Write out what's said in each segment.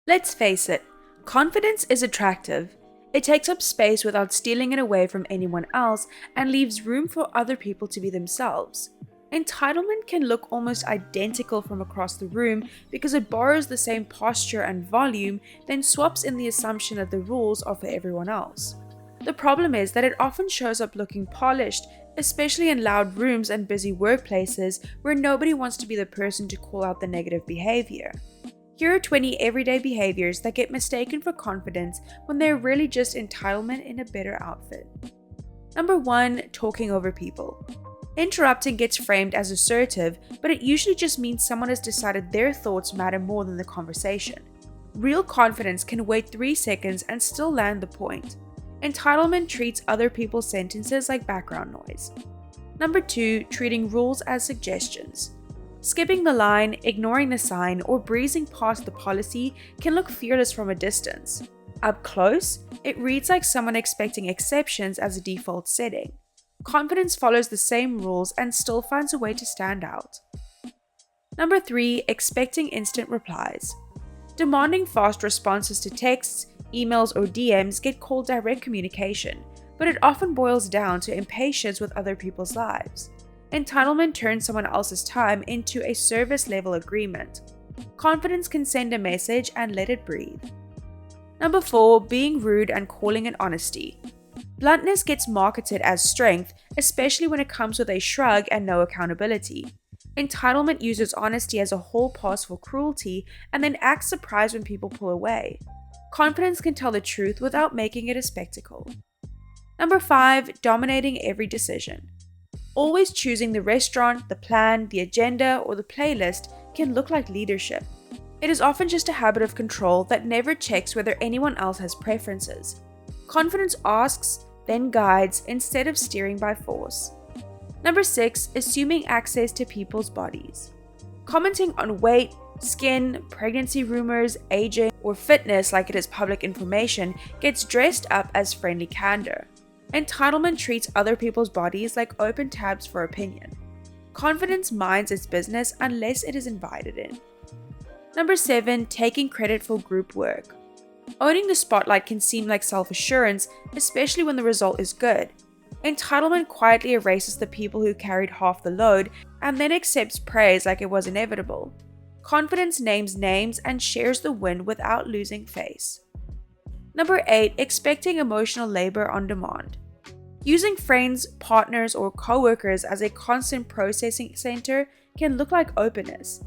Let's face it, confidence is attractive. It takes up space without stealing it away from anyone else and leaves room for other people to be themselves. Entitlement can look almost identical from across the room because it borrows the same posture and volume, then swaps in the assumption that the rules are for everyone else. The problem is that it often shows up looking polished, especially in loud rooms and busy workplaces where nobody wants to be the person to call out the negative behavior. Here are 20 everyday behaviors that get mistaken for confidence when they're really just entitlement in a better outfit. Number 1. Talking over people. Interrupting gets framed as assertive, but it usually just means someone has decided their thoughts matter more than the conversation. Real confidence can wait 3 seconds and still land the point. Entitlement treats other people's sentences like background noise. Number 2. Treating rules as suggestions. Skipping the line, ignoring the sign, or breezing past the policy can look fearless from a distance. Up close, it reads like someone expecting exceptions as a default setting. Confidence follows the same rules and still finds a way to stand out. Number 3. Expecting instant replies. Demanding fast responses to texts, emails, or DMs get called direct communication, but it often boils down to impatience with other people's lives. Entitlement turns someone else's time into a service-level agreement. Confidence can send a message and let it breathe. Number 4. Being rude and calling it honesty. Bluntness gets marketed as strength, especially when it comes with a shrug and no accountability. Entitlement uses honesty as a hall pass for cruelty and then acts surprised when people pull away. Confidence can tell the truth without making it a spectacle. Number 5. Dominating every decision. Always choosing the restaurant, the plan, the agenda, or the playlist can look like leadership. It is often just a habit of control that never checks whether anyone else has preferences. Confidence asks, then guides, instead of steering by force. Number 6. Assuming access to people's bodies. Commenting on weight, skin, pregnancy rumors, aging, or fitness like it is public information gets dressed up as friendly candor. Entitlement treats other people's bodies like open tabs for opinion. Confidence minds its business unless it is invited in. Number 7. Taking credit for group work. Owning the spotlight can seem like self-assurance, especially when the result is good. Entitlement quietly erases the people who carried half the load and then accepts praise like it was inevitable. Confidence names names and shares the win without losing face. Number 8. Expecting emotional labor on demand. Using friends, partners, or co-workers as a constant processing center can look like openness.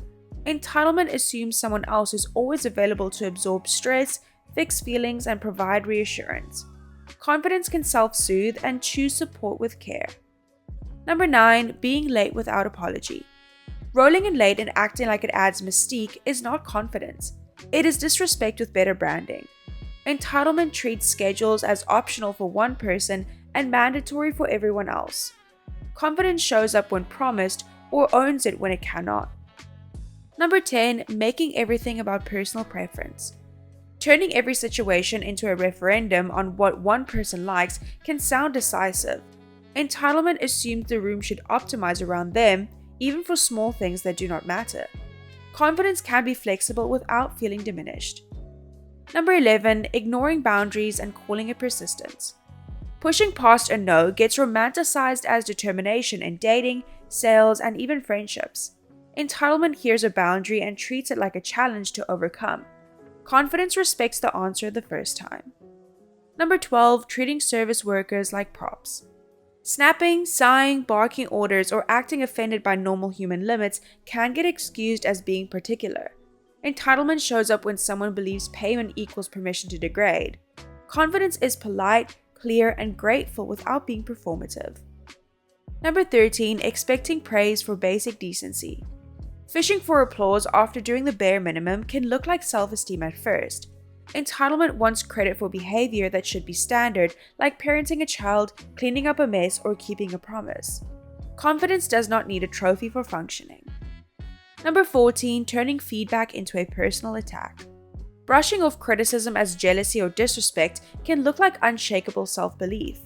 Entitlement assumes someone else is always available to absorb stress, fix feelings, and provide reassurance. Confidence can self-soothe and choose support with care. Number 9. Being late without apology. Rolling in late and acting like it adds mystique is not confidence. It is disrespect with better branding. Entitlement treats schedules as optional for one person and mandatory for everyone else. Confidence shows up when promised or owns it when it cannot. Number 10. Making everything about personal preference. Turning every situation into a referendum on what one person likes can sound decisive. Entitlement assumes the room should optimize around them, even for small things that do not matter. Confidence can be flexible without feeling diminished. Number 11. Ignoring boundaries and calling it persistence. Pushing past a no gets romanticized as determination in dating, sales, and even friendships. Entitlement hears a boundary and treats it like a challenge to overcome. Confidence respects the answer the first time. Number 12. Treating service workers like props. Snapping, sighing, barking orders, or acting offended by normal human limits can get excused as being particular. Entitlement shows up when someone believes payment equals permission to degrade. Confidence is polite, clear, and grateful without being performative. Number 13. Expecting praise for basic decency. Fishing for applause after doing the bare minimum can look like self-esteem at first. Entitlement wants credit for behavior that should be standard, like parenting a child, cleaning up a mess, or keeping a promise. Confidence does not need a trophy for functioning. Number 14. Turning feedback into a personal attack. Brushing off criticism as jealousy or disrespect can look like unshakable self-belief.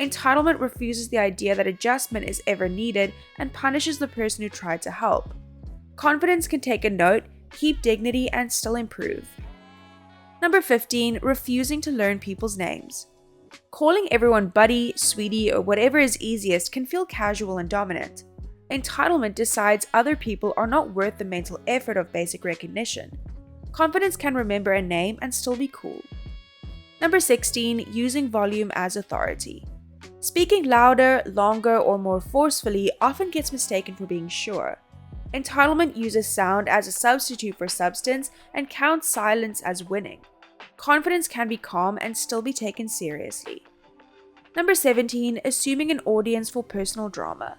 Entitlement refuses the idea that adjustment is ever needed and punishes the person who tried to help. Confidence can take a note, keep dignity, and still improve. Number 15, refusing to learn people's names. Calling everyone buddy, sweetie, or whatever is easiest can feel casual and dominant. Entitlement decides other people are not worth the mental effort of basic recognition. Confidence can remember a name and still be cool. Number 16, using volume as authority. Speaking louder, longer, or more forcefully often gets mistaken for being sure. Entitlement uses sound as a substitute for substance and counts silence as winning. Confidence can be calm and still be taken seriously. Number 17, assuming an audience for personal drama.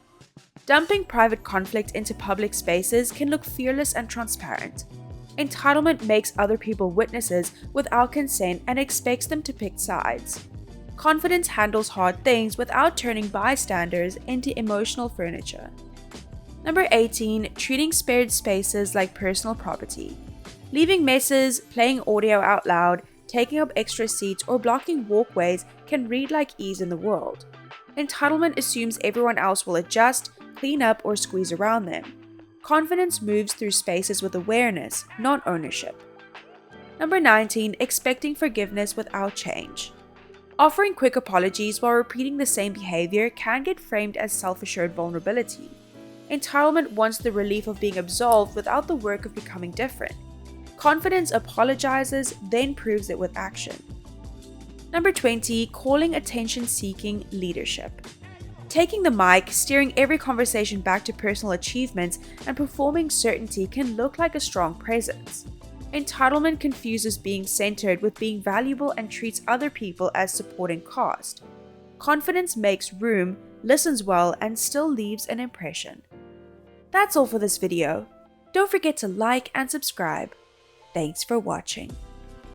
Dumping private conflict into public spaces can look fearless and transparent. Entitlement makes other people witnesses without consent and expects them to pick sides. Confidence handles hard things without turning bystanders into emotional furniture. Number 18, treating spared spaces like personal property. Leaving messes, playing audio out loud, taking up extra seats, or blocking walkways can read like ease in the world. Entitlement assumes everyone else will adjust, clean up, or squeeze around them. Confidence moves through spaces with awareness, not ownership. Number 19, expecting forgiveness without change. Offering quick apologies while repeating the same behavior can get framed as self-assured vulnerability. Entitlement wants the relief of being absolved without the work of becoming different. Confidence apologizes, then proves it with action. Number 20, calling attention-seeking leadership. Taking the mic, steering every conversation back to personal achievements, and performing certainty can look like a strong presence. Entitlement confuses being centered with being valuable and treats other people as supporting cast. Confidence makes room, listens well, and still leaves an impression. That's all for this video. Don't forget to like and subscribe. Thanks for watching.